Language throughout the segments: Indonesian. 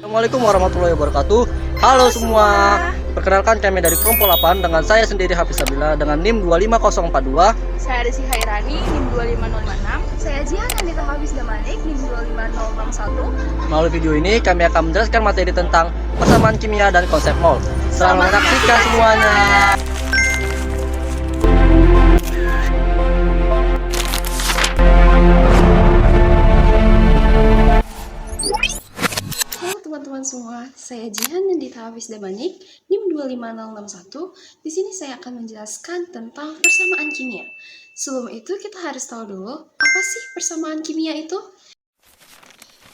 Assalamualaikum warahmatullahi wabarakatuh. Halo semua. Perkenalkan kami dari Kelompok 8 dengan saya sendiri Hafiz Sabila dengan NIM 25042. Saya Desi Hairani, NIM 25056. Saya Jihan Anita Hafiz Damanik, NIM 25061. Melalui video ini kami akan menjelaskan materi tentang persamaan kimia dan konsep mol. Selamat menyaksikan semuanya. Teman-teman semua, saya Jihan Nandita Hafiz Damanik, NIM 25061. Di sini saya akan menjelaskan tentang persamaan kimia. Sebelum itu kita harus tahu dulu, apa sih persamaan kimia itu?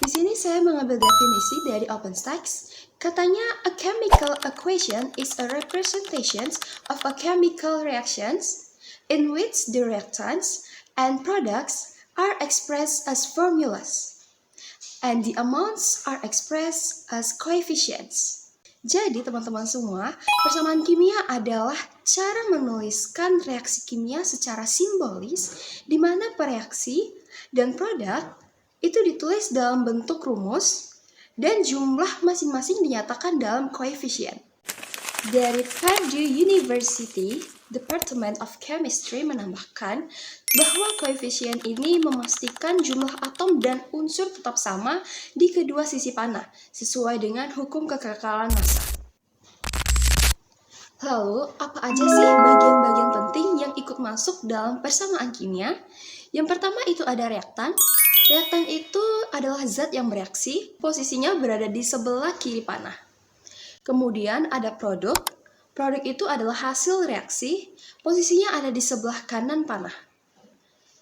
Di sini saya mengambil definisi dari OpenText. Katanya, a chemical equation is a representation of a chemical reactions in which the reactants and products are expressed as formulas, and the amounts are expressed as coefficients. Jadi teman-teman semua, persamaan kimia adalah cara menuliskan reaksi kimia secara simbolis di mana per reaksi dan produk itu ditulis dalam bentuk rumus dan jumlah masing-masing dinyatakan dalam koefisien. Dari Purdue University, Department of Chemistry menambahkan bahwa koefisien ini memastikan jumlah atom dan unsur tetap sama di kedua sisi panah, sesuai dengan hukum kekekalan massa. Lalu, apa aja sih bagian-bagian penting yang ikut masuk dalam persamaan kimia? Yang pertama itu ada reaktan. Reaktan itu adalah zat yang bereaksi, posisinya berada di sebelah kiri panah. Kemudian ada produk. Produk itu adalah hasil reaksi, posisinya ada di sebelah kanan panah.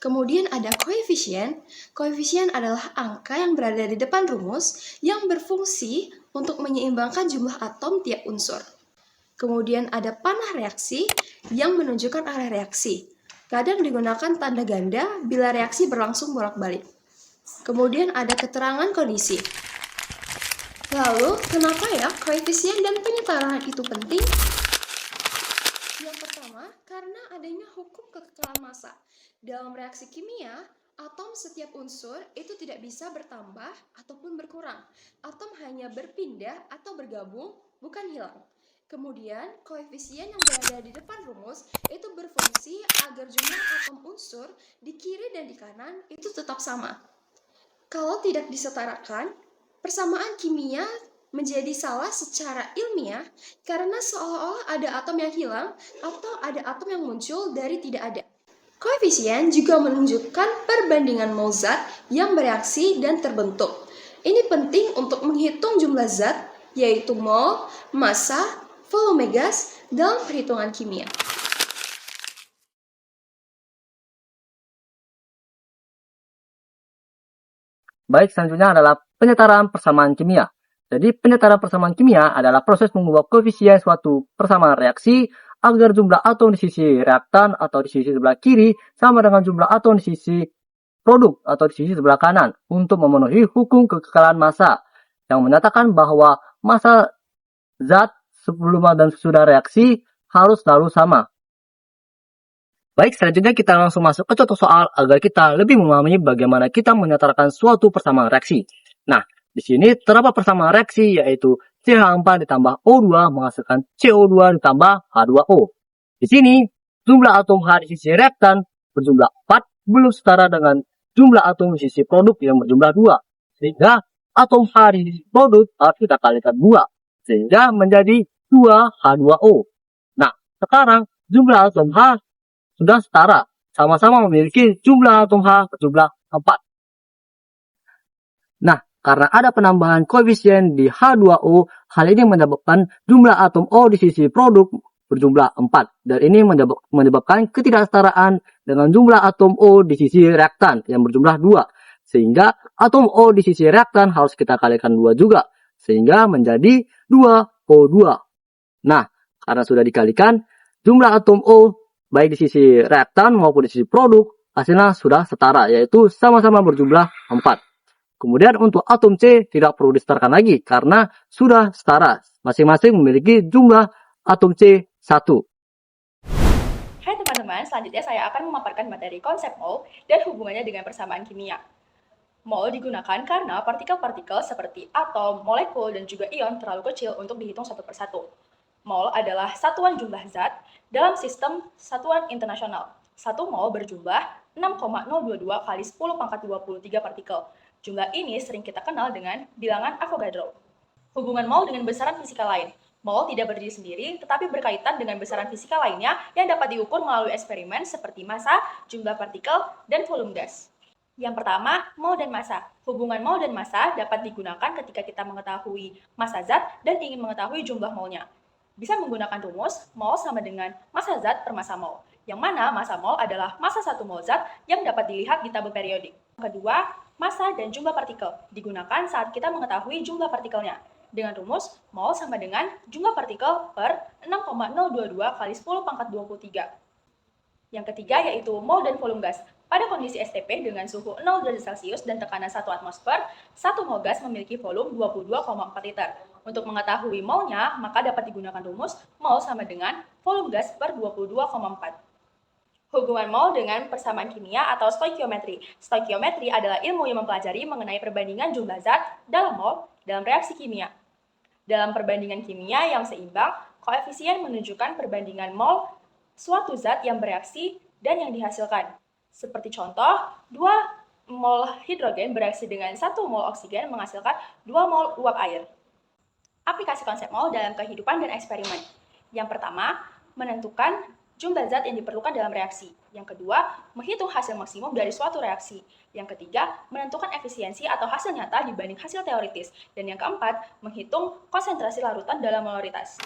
Kemudian ada koefisien. Koefisien adalah angka yang berada di depan rumus yang berfungsi untuk menyeimbangkan jumlah atom tiap unsur. Kemudian ada panah reaksi yang menunjukkan arah reaksi. Kadang digunakan tanda ganda bila reaksi berlangsung bolak-balik. Kemudian ada keterangan kondisi. Lalu, kenapa ya koefisien dan penyetaraan itu penting? Yang pertama, karena adanya hukum kekekalan massa. Dalam reaksi kimia, atom setiap unsur itu tidak bisa bertambah ataupun berkurang. Atom hanya berpindah atau bergabung, bukan hilang. Kemudian, koefisien yang berada di depan rumus itu berfungsi agar jumlah atom unsur di kiri dan di kanan itu tetap sama. Kalau tidak disetarakan, persamaan kimia menjadi salah secara ilmiah karena seolah-olah ada atom yang hilang atau ada atom yang muncul dari tidak ada. Koefisien juga menunjukkan perbandingan mol zat yang bereaksi dan terbentuk. Ini penting untuk menghitung jumlah zat, yaitu mol, massa, volume gas dalam perhitungan kimia. Baik, selanjutnya adalah penyetaraan persamaan kimia. Jadi, penyetaraan persamaan kimia adalah proses mengubah koefisien suatu persamaan reaksi agar jumlah atom di sisi reaktan atau di sisi sebelah kiri sama dengan jumlah atom di sisi produk atau di sisi sebelah kanan untuk memenuhi hukum kekekalan massa yang menyatakan bahwa massa zat sebelum dan sesudah reaksi harus selalu sama. Baik, selanjutnya kita langsung masuk ke contoh soal agar kita lebih memahami bagaimana kita menyetarakan suatu persamaan reaksi. Nah, di sini terdapat persamaan reaksi yaitu CH4 ditambah O2 menghasilkan CO2 ditambah H2O. Di sini, jumlah atom H di sisi reaktan berjumlah 4 belum setara dengan jumlah atom di sisi produk yang berjumlah 2. Sehingga atom H di sisi produk harus kita kalikan 2. Sehingga menjadi 2H2O. Nah, sekarang jumlah atom H sudah setara, sama-sama memiliki jumlah atom H berjumlah 4. Nah, karena ada penambahan koefisien di H2O, hal ini menyebabkan jumlah atom O di sisi produk berjumlah 4. Dan ini menyebabkan ketidaksetaraan dengan jumlah atom O di sisi reaktan yang berjumlah 2. Sehingga atom O di sisi reaktan harus kita kalikan 2 juga. Sehingga menjadi 2O2. Nah, karena sudah dikalikan, jumlah atom O baik di sisi reaktan maupun di sisi produk, hasilnya sudah setara, yaitu sama-sama berjumlah 4. Kemudian untuk atom C tidak perlu disetarkan lagi, karena sudah setara. Masing-masing memiliki jumlah atom C 1. Hai teman-teman, selanjutnya saya akan memaparkan materi konsep mol dan hubungannya dengan persamaan kimia. Mol digunakan karena partikel-partikel seperti atom, molekul, dan juga ion terlalu kecil untuk dihitung satu persatu. Mol adalah satuan jumlah zat dalam sistem satuan internasional. Satu mol berjumlah 6,022 kali 10 pangkat 23 partikel. Jumlah ini sering kita kenal dengan bilangan Avogadro. Hubungan mol dengan besaran fisika lain. Mol tidak berdiri sendiri, tetapi berkaitan dengan besaran fisika lainnya yang dapat diukur melalui eksperimen seperti massa, jumlah partikel, dan volume gas. Yang pertama, mol dan massa. Hubungan mol dan massa dapat digunakan ketika kita mengetahui massa zat dan ingin mengetahui jumlah molnya. Bisa menggunakan rumus mol sama dengan massa zat per massa mol, yang mana massa mol adalah massa satu mol zat yang dapat dilihat di tabel periodik. Kedua, massa dan jumlah partikel digunakan saat kita mengetahui jumlah partikelnya. Dengan rumus mol sama dengan jumlah partikel per 6,022 kali 10 pangkat 23. Yang ketiga yaitu mol dan volume gas. Pada kondisi STP dengan suhu 0 derajat Celcius dan tekanan 1 atmosfer, 1 mol gas memiliki volume 22,4 liter. Untuk mengetahui molnya, maka dapat digunakan rumus mol sama dengan volume gas per 22,4. Hubungan mol dengan persamaan kimia atau stoikiometri. Stoikiometri adalah ilmu yang mempelajari mengenai perbandingan jumlah zat dalam mol dalam reaksi kimia. Dalam perbandingan kimia yang seimbang, koefisien menunjukkan perbandingan mol suatu zat yang bereaksi dan yang dihasilkan. Seperti contoh, 2 mol hidrogen bereaksi dengan 1 mol oksigen menghasilkan 2 mol uap air. Aplikasi konsep mol dalam kehidupan dan eksperimen. Yang pertama, menentukan jumlah zat yang diperlukan dalam reaksi. Yang kedua, menghitung hasil maksimum dari suatu reaksi. Yang ketiga, menentukan efisiensi atau hasil nyata dibanding hasil teoritis. Dan yang keempat, menghitung konsentrasi larutan dalam molaritas.